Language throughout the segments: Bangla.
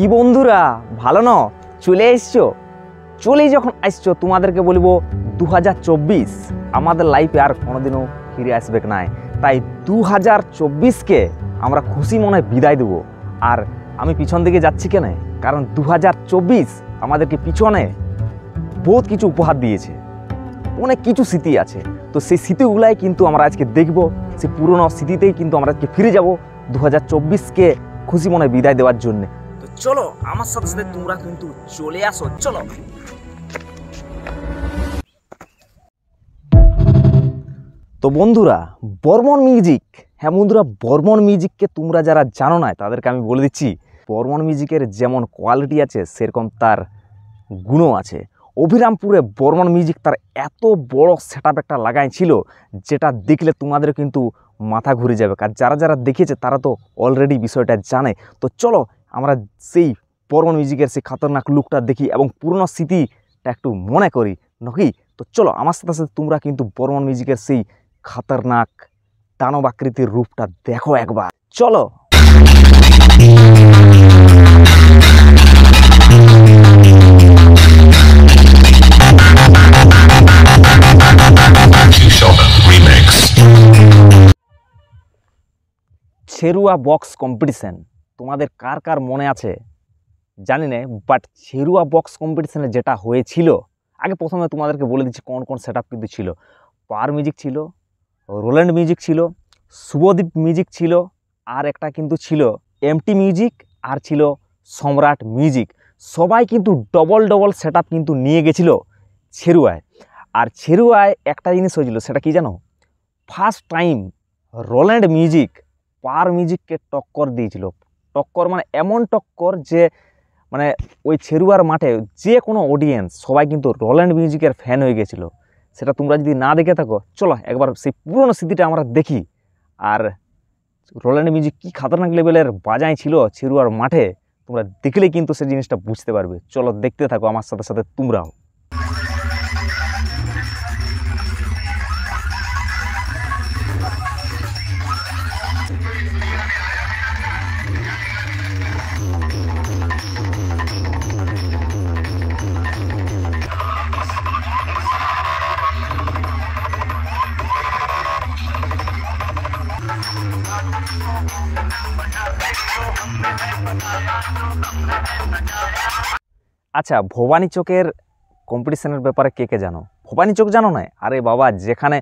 কি বন্ধুরা ভালো ন চলে এসছো চলেই যখন আসছো তোমাদেরকে বলবো 2024 আমাদের লাইফে আর কোনোদিনও ফিরে আসবে না তাই 2024কে আমরা খুশি মনে বিদায় দেবো আর আমি পিছন দিকে যাচ্ছি কেন কারণ 2024 আমাদেরকে পিছনে বহুত কিছু উপহার দিয়েছে অনেক কিছু স্মৃতি আছে তো সেই স্মৃতিগুলাই কিন্তু আমরা আজকে দেখব সেই পুরনো স্মৃতিতেই কিন্তু আমরা আজকে ফিরে যাব 2024কে খুশি মনে বিদায় দেওয়ার জন্য তো চলো আমার সাথে সাথে তোমরা কিন্তু চলে আসো চলো তো বন্ধুরা বর্মন মিউজিক হ্যাঁ বন্ধুরা বর্মন মিউজিককে তোমরা যারা জানো না তাদেরকে আমি বলে দিচ্ছি বর্মন মিউজিকের যেমন কোয়ালিটি আছে সেরকম তার গুণও আছে অভিরামপুরে বর্মন মিউজিক তার এত বড় সেটআপ একটা লাগাইছিল যেটা দেখলে তোমাদের কিন্তু মাথা ঘুরে যাবে আর যারা যারা দেখেছে তারা তো অলরেডি বিষয়টা জানে তো চলো আমরা সেই বর্মন মিউজিকের সেই খতরনাক লুকটা দেখি এবং পুরনো স্মৃতিটা একটু মনে করি নাকি তো চলো আমার সাথে সাথে তোমরা কিন্তু বর্মন মিউজিকের সেই খতরনাক দানব আকৃতির রূপটা দেখো একবার চলো ছেরুয়া বক্স কম্পিটিশন তোমাদের কার কার মনে আছে জানি না বাট ছেরুয়া বক্স কম্পিটিশনে যেটা হয়েছিল আগে প্রথমে তোমাদেরকে বলে দিচ্ছি কোন কোন সেটআপ কিন্তু ছিল পাওয়ার মিউজিক ছিল রোল্যান্ড মিউজিক ছিল শুভদীপ মিউজিক ছিল আর একটা কিন্তু ছিল এমটি মিউজিক আর ছিল সম্রাট মিউজিক সবাই কিন্তু ডবল ডবল সেটআপ কিন্তু নিয়ে গেছিল ছেরুয়ায় আর ছেরুয়ায় একটা জিনিস হয়েছিল সেটা কি জানো first time Roland music power মিউজিককে টক্কর দিয়েছিল টক্কর মানে এমন টক্কর যে মানে ওই ছেরুয়ার মাঠে যে কোনো অডিয়েন্স সবাই কিন্তু রোল্যান্ড মিউজিকের ফ্যান হয়ে গেছিলো সেটা তোমরা যদি না দেখে থাকো চলো একবার সেই পুরনো স্মৃতিটা আমরা দেখি আর রোল্যান্ড মিউজিক কী খতরনাক লেভেলের বাজাই ছিল ছেরুয়ার মাঠে তোমরা দেখলে কিন্তু সেই জিনিসটা বুঝতে পারবে চলো দেখতে থাকো আমার সাথে সাথে তোমরাও আচ্ছা ভবানী চকের কম্পিটিশনের ব্যাপারে কে কে জানো ভবানী চক জানো না আরে বাবা যেখানে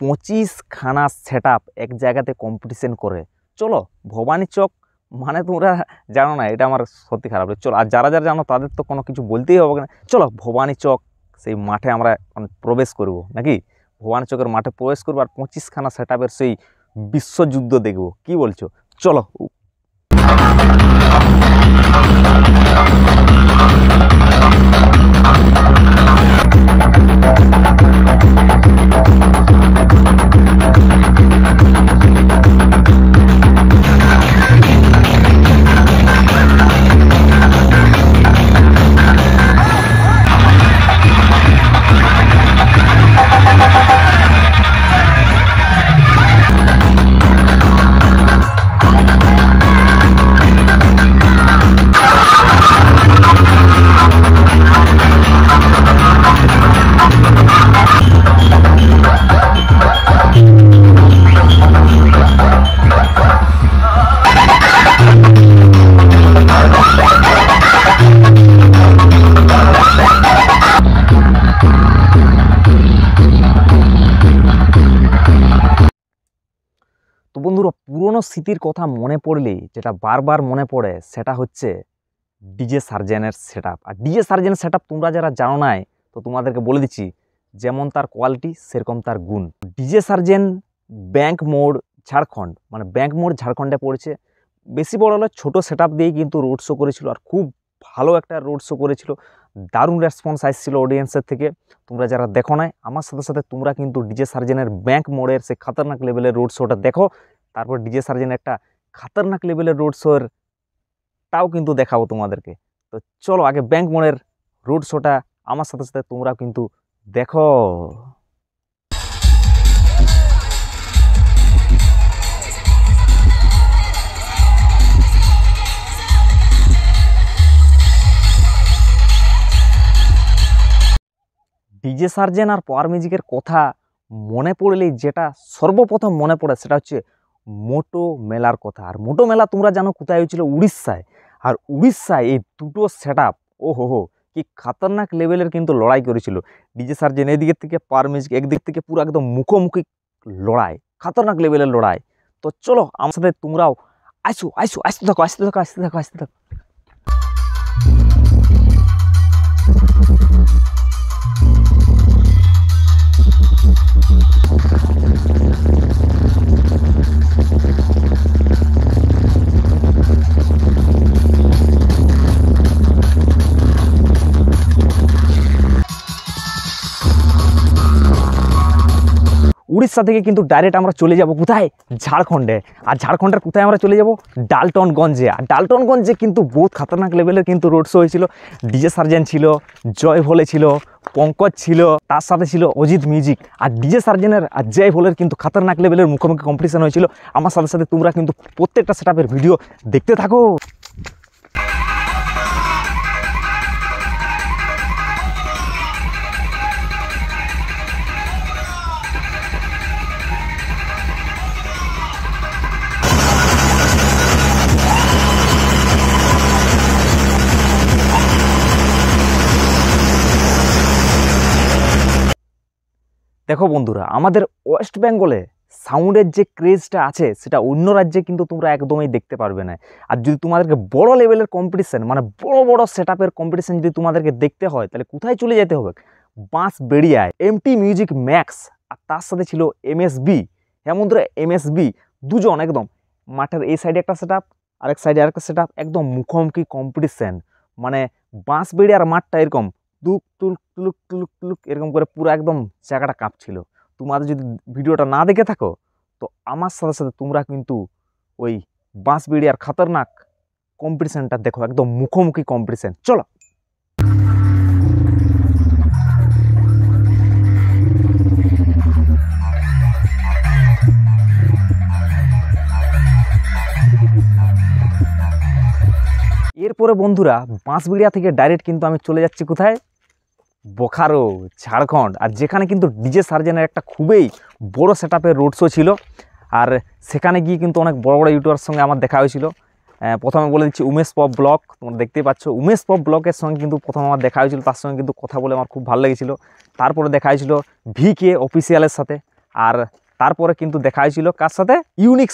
25খানা সেটআপ এক জায়গাতে কম্পিটিশন করে চলো ভবানী চক মানে তোমরা জানো না এটা আমার সত্যি খারাপ চলো আর যারা যারা জানো তাদের তো কোনো কিছু বলতেই হবে না চলো ভবানী চক সেই মাঠে আমরা প্রবেশ করব নাকি ভবানী চকের মাঠে প্রবেশ করবো আর 25খানা সেটআপের সেই বিশ্বযুদ্ধ দেখব কি বলছো চলো তো বন্ধুরা পুরনো স্মৃতির কথা মনে পড়লে যেটা বারবার মনে পড়ে সেটা হচ্ছে ডিজে সার্জেনের সেটআপ আর ডিজে সার্জেনের সেটআপ তোমরা যারা জানো নাই তো তোমাদেরকে বলে দিচ্ছি যেমন তার কোয়ালিটি সেরকম তার গুণ ডিজে সার্জেন ব্যাংক মোড় ঝাড়খণ্ড মানে ব্যাংক মোড় ঝাড়খণ্ডে পড়েছে বেশি বড় হলে ছোটো সেটআপ দিয়েই কিন্তু রোড শো করেছিল আর খুব ভালো একটা রোড শো করেছিল দারুণ রেসপন্স আসছিল অডিয়েন্সের থেকে তোমরা যারা দেখো নাই আমার সাথে সাথে তোমরা কিন্তু ডিজে সার্জেনের ব্যাংক মোড়ের সেই খতরনাক লেভেলের রোড শোটা দেখো তারপর ডিজে সার্জেনের একটা খতরনাক লেভেলের রোড শোর তাও কিন্তু দেখাবো তোমাদেরকে তো চলো আগে ব্যাংক মোড়ের রোড শোটা আমার সাথে সাথে তোমরা কিন্তু দেখো ডিজে সার্জেন আর পাওয়ার মিউজিকের কথা মনে পড়লেই যেটা সর্বপ্রথম মনে পড়ে সেটা হচ্ছে মোটো মেলার কথা। আর মোটো মেলা তোমরা জানো কোথায় হয়েছিল? উড়িষ্যায়। আর উড়িষ্যায় এই দুটো সেট আপ ও হো কি খতরনাক লেভেলের কিন্তু লড়াই করেছিল। ডিজে সার্জেন এদিকের থেকে, পাওয়ার মিউজিক একদিক থেকে, পুরো একদম মুখোমুখি লড়াই, খতরনাক লেভেলের লড়াই। তো চলো আমার সাথে তোমরাও আসো আসো আসতে থাকো আসতে থাকো আসতে থাকো আসতে থাকো। উড়িষ্যা থেকে কিন্তু ডাইরেক্ট আমরা চলে যাব কোথায়? ঝাড়খণ্ডে। আর ঝাড়খণ্ডের কোথায় আমরা চলে যাব? ডালটনগঞ্জে। আর ডালটনগঞ্জে কিন্তু বহুত খতরনাক লেভেলের কিন্তু রোড শো হয়েছিল। ডিজে সার্জেন ছিল, জয় ভোলে ছিল, পঙ্কজ ছিল, তার সাথে ছিল অজিত মিউজিক। আর ডিজে সার্জেনের আর জয় ভোলের কিন্তু খতরনাক লেভেলের মুখোমুখি কম্পিটিশন হয়েছিল। আমার সাথে সাথে তোমরা কিন্তু প্রত্যেকটা সেটআপের ভিডিও দেখতে থাকো। দেখো বন্ধুরা, আমাদের ওয়েস্ট বেঙ্গলে সাউন্ডের যে ক্রেজটা আছে সেটা অন্য রাজ্যে কিন্তু তোমরা একদমই দেখতে পারবে না। আর যদি তোমাদেরকে বড় লেভেলের কম্পিটিশন, মানে বড় বড় সেটআপের কম্পিটিশন যদি তোমাদেরকে দেখতে হয়, তাহলে কোথায় চলে যেতে হবে? বাঁশবেড়িয়ায় এমটি মিউজিক ম্যাক্স। আর তার সাথে ছিল এমএসবি। হ্যাঁ বন্ধুরা, এমএসবি দুজন একদম মাঠের এই সাইডে একটা সেটআপ, আরেক সাইডে আরেকটা সেটআপ, একদম মুখোমুখি কম্পিটিশন। মানে বাঁশবেড়িয়ার মাঠটা এরকম তুলুক তুলুক তুলুক তুলুক তুলুক এরকম করে পুরো একদম জায়গাটা কাঁপছিল। তোমাদের যদি ভিডিওটা না দেখে থাকো তো আমার সাথে সাথে তোমরা কিন্তু ওই বাঁশবেড়িয়ার খতরনাক কম্পিটিশনটা দেখো, একদম মুখোমুখি কম্পিটিশন। চলো। এরপরে বন্ধুরা বাঁশবেড়িয়া থেকে ডাইরেক্ট কিন্তু আমি চলে যাচ্ছি কোথায়? বোকারো, ঝাড়খণ্ড। আর যেখানে কিন্তু ডিজে সার্জেনের একটা খুবই বড় সেটআপের রোড শো ছিল। আর সেখানে গিয়ে কিন্তু অনেক বড় বড় ইউটিউবারের সঙ্গে আমার দেখা হয়েছিল। প্রথমে বলে দিচ্ছি উমেশ পপ ব্লগ, তোমরা দেখতেই পাচ্ছ। উমেশ পপ ব্লগের সঙ্গে কিন্তু প্রথমে আমার দেখা হয়েছিল, তার সঙ্গে কিন্তু কথা বলে আমার খুব ভালো লেগেছিলো। তারপরে দেখা হয়েছিল ভিকে অফিসিয়ালের সাথে। আর তারপরে কিন্তু দেখা হয়েছিল কার সাথে? ইউনিক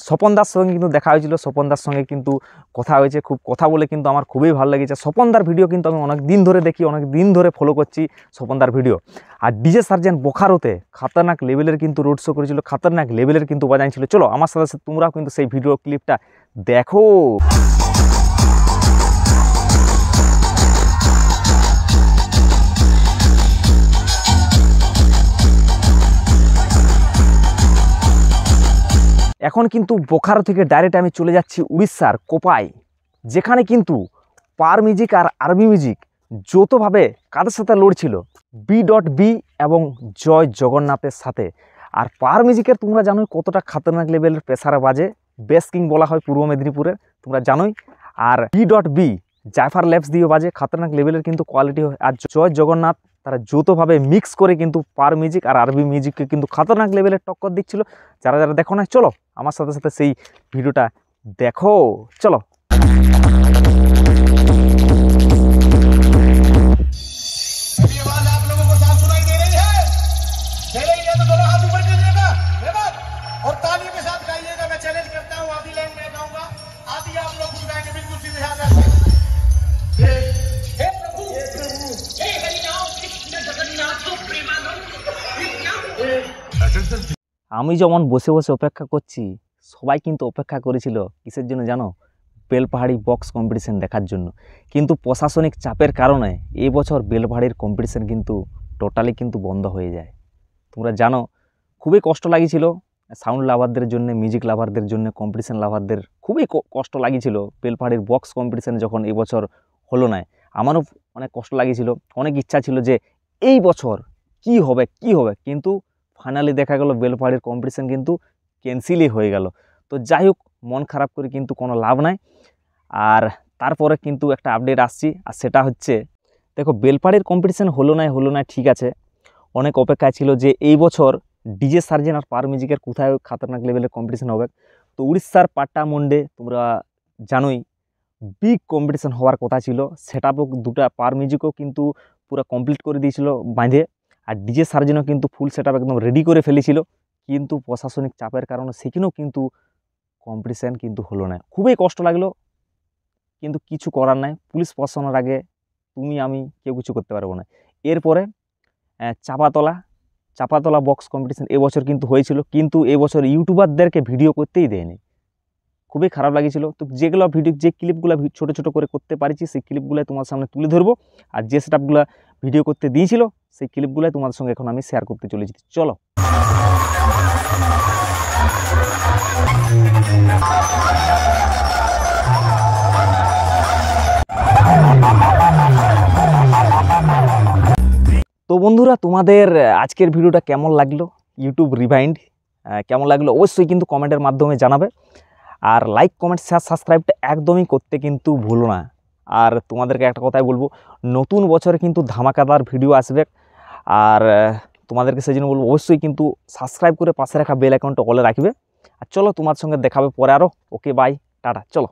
স্বপনদার সঙ্গে কিন্তু দেখা হয়েছিল। স্বপনদার সঙ্গে কিন্তু কথা হয়েছে, খুব কথা বলে কিন্তু আমার খুবই ভালো লেগেছে। স্বপনদার ভিডিও কিন্তু আমি অনেক দিন ধরে দেখি, অনেক দিন ধরে ফলো করছি স্বপনদার ভিডিও। আর ডিজে সার্জেন বোকারোতে খতরনাক লেভেলের কিন্তু রোড শো করেছিল, খতরনাক লেভেলের কিন্তু বাজাইছিল। চলো আমার সাথে সাথে তোমরাও কিন্তু সেই ভিডিও ক্লিপটা দেখো। এখন কিন্তু বোকারো থেকে ডাইরেক্ট আমি চলে যাচ্ছি উড়িষ্যার কোপাই, যেখানে কিন্তু পাওয়ার মিউজিক আর আরবি মিউজিক যৌথভাবে কাদের সাথে লড়ছিল? বি এবং জয় জগন্নাথের সাথে। আর পাওয়ার মিউজিকের তোমরা জানোই কতটা খতরনাক লেভেলের প্রেসারে বাজে, বেস কিং বলা হয় পূর্ব মেদিনীপুরের, তোমরা জানোই। আর বি জাইফার ল্যাবস দিয়ে বাজে, খতরনাক লেভেলের কিন্তু কোয়ালিটি হয়। আর জয় জগন্নাথ তারা যৌথভাবে মিক্স করে কিন্তু পাওয়ার মিউজিক আর আরবি মিউজিককে কিন্তু খতরনাক লেভেলের টক্কর দিচ্ছিল। যারা যারা দেখো না, চলো আমার সাথে সাথে সেই ভিডিওটা দেখো। চলো। আমি যেমন বসে বসে অপেক্ষা করছি, সবাই কিন্তু অপেক্ষা করেছিল কিসের জন্য জানো? বেলপাহাড়ি বক্স কম্পিটিশন দেখার জন্য। কিন্তু প্রশাসনিক চাপের কারণে এই বছর বেলপাহাড়ির কম্পিটিশন কিন্তু টোটালি কিন্তু বন্ধ হয়ে যায়। তোমরা জানো খুবই কষ্ট লাগিয়েছিল সাউন্ড লাভারদের জন্য, মিউজিক লাভারদের জন্য, কম্পিটিশন লাভারদের খুবই কষ্ট লাগিয়েছিল বেলপাহাড়ির বক্স কম্পিটিশন যখন এই বছর হলো না। আমারও অনেক কষ্ট লাগিয়েছিল, অনেক ইচ্ছা ছিল যে এই বছর কি হবে, কিন্তু ফাইনালি দেখা গেল বেলপাহাড়ির কম্পিটিশন কিন্তু ক্যান্সেলই হয়ে গেল। তো যাই হোক, মন খারাপ করে কিন্তু কোনো লাভ নাই। আর তারপরে কিন্তু একটা আপডেট আসছি, আর সেটা হচ্ছে দেখো বেলপাড়ির কম্পিটিশান হলো না ঠিক আছে, অনেক অপেক্ষা ছিল যে এই বছর ডিজে সার্জেন আর পার মিউজিকের কোথায় খাতারনাক লেভেলের কম্পিটিশান হবে। তো উড়িষ্যার পাট্টামুন্ডে তোমরা জানোই বিগ কম্পিটিশান হওয়ার কথা ছিল, সেটআপও দুটা পার মিউজিকও কিন্তু পুরো কমপ্লিট করে দিয়েছিল বাঁধে, আর ডিজে সার্জেনও কিন্তু ফুল সেটআপ একদম রেডি করে ফেলেছিল, কিন্তু প্রশাসনিক চাপের কারণে সেখানেও কিন্তু কম্পিটিশান কিন্তু হলো না। খুবই কষ্ট লাগলো, কিন্তু কিছু করার নাই, পুলিশ প্রশাসনের আগে তুমি আমি কেউ কিছু করতে পারবো না। এরপরে চাপাতলা বক্স কম্পিটিশান এবছর কিন্তু হয়েছিল, কিন্তু এবছর ইউটিউবারদেরকে ভিডিও করতেই দেয়নি, খুবই খারাপ লাগিয়েছিল। তো যেগুলো ভিডিও যে ক্লিপগুলো ছোটো ছোটো করে করতে পারছি সেই ক্লিপগুলো তোমার সামনে তুলে ধরবো, আর যে সেটআপগুলো ভিডিও করতে দিয়েছিল সেই ক্লিপগুলো তোমাদের সঙ্গে এখন আমি শেয়ার করতে চলেছি। চলো। তো বন্ধুরা, তোমাদের আজকের ভিডিওটা কেমন লাগলো, ইউটিউব রিভাইন্ড কেমন লাগলো অবশ্যই কিন্তু কমেন্টের মাধ্যমে জানাবে, আর লাইক কমেন্ট শেয়ার সাবস্ক্রাইবটা একদমই করতে কিন্তু ভুলো না। আর তোমাদেরকে একটা কথাই বলবো, নতুন বছরে কিন্তু ধামাকাদার ভিডিও আসবে, আর তোমাদেরকে সেই জন্য বলবো অবশ্যই কিন্তু সাবস্ক্রাইব করে পাশে রাখা বেল আইকনটা অলে রাখবে। আর চলো, তোমার সঙ্গে দেখাবে পরে আরও। ওকে বাই, টাটা, চলো।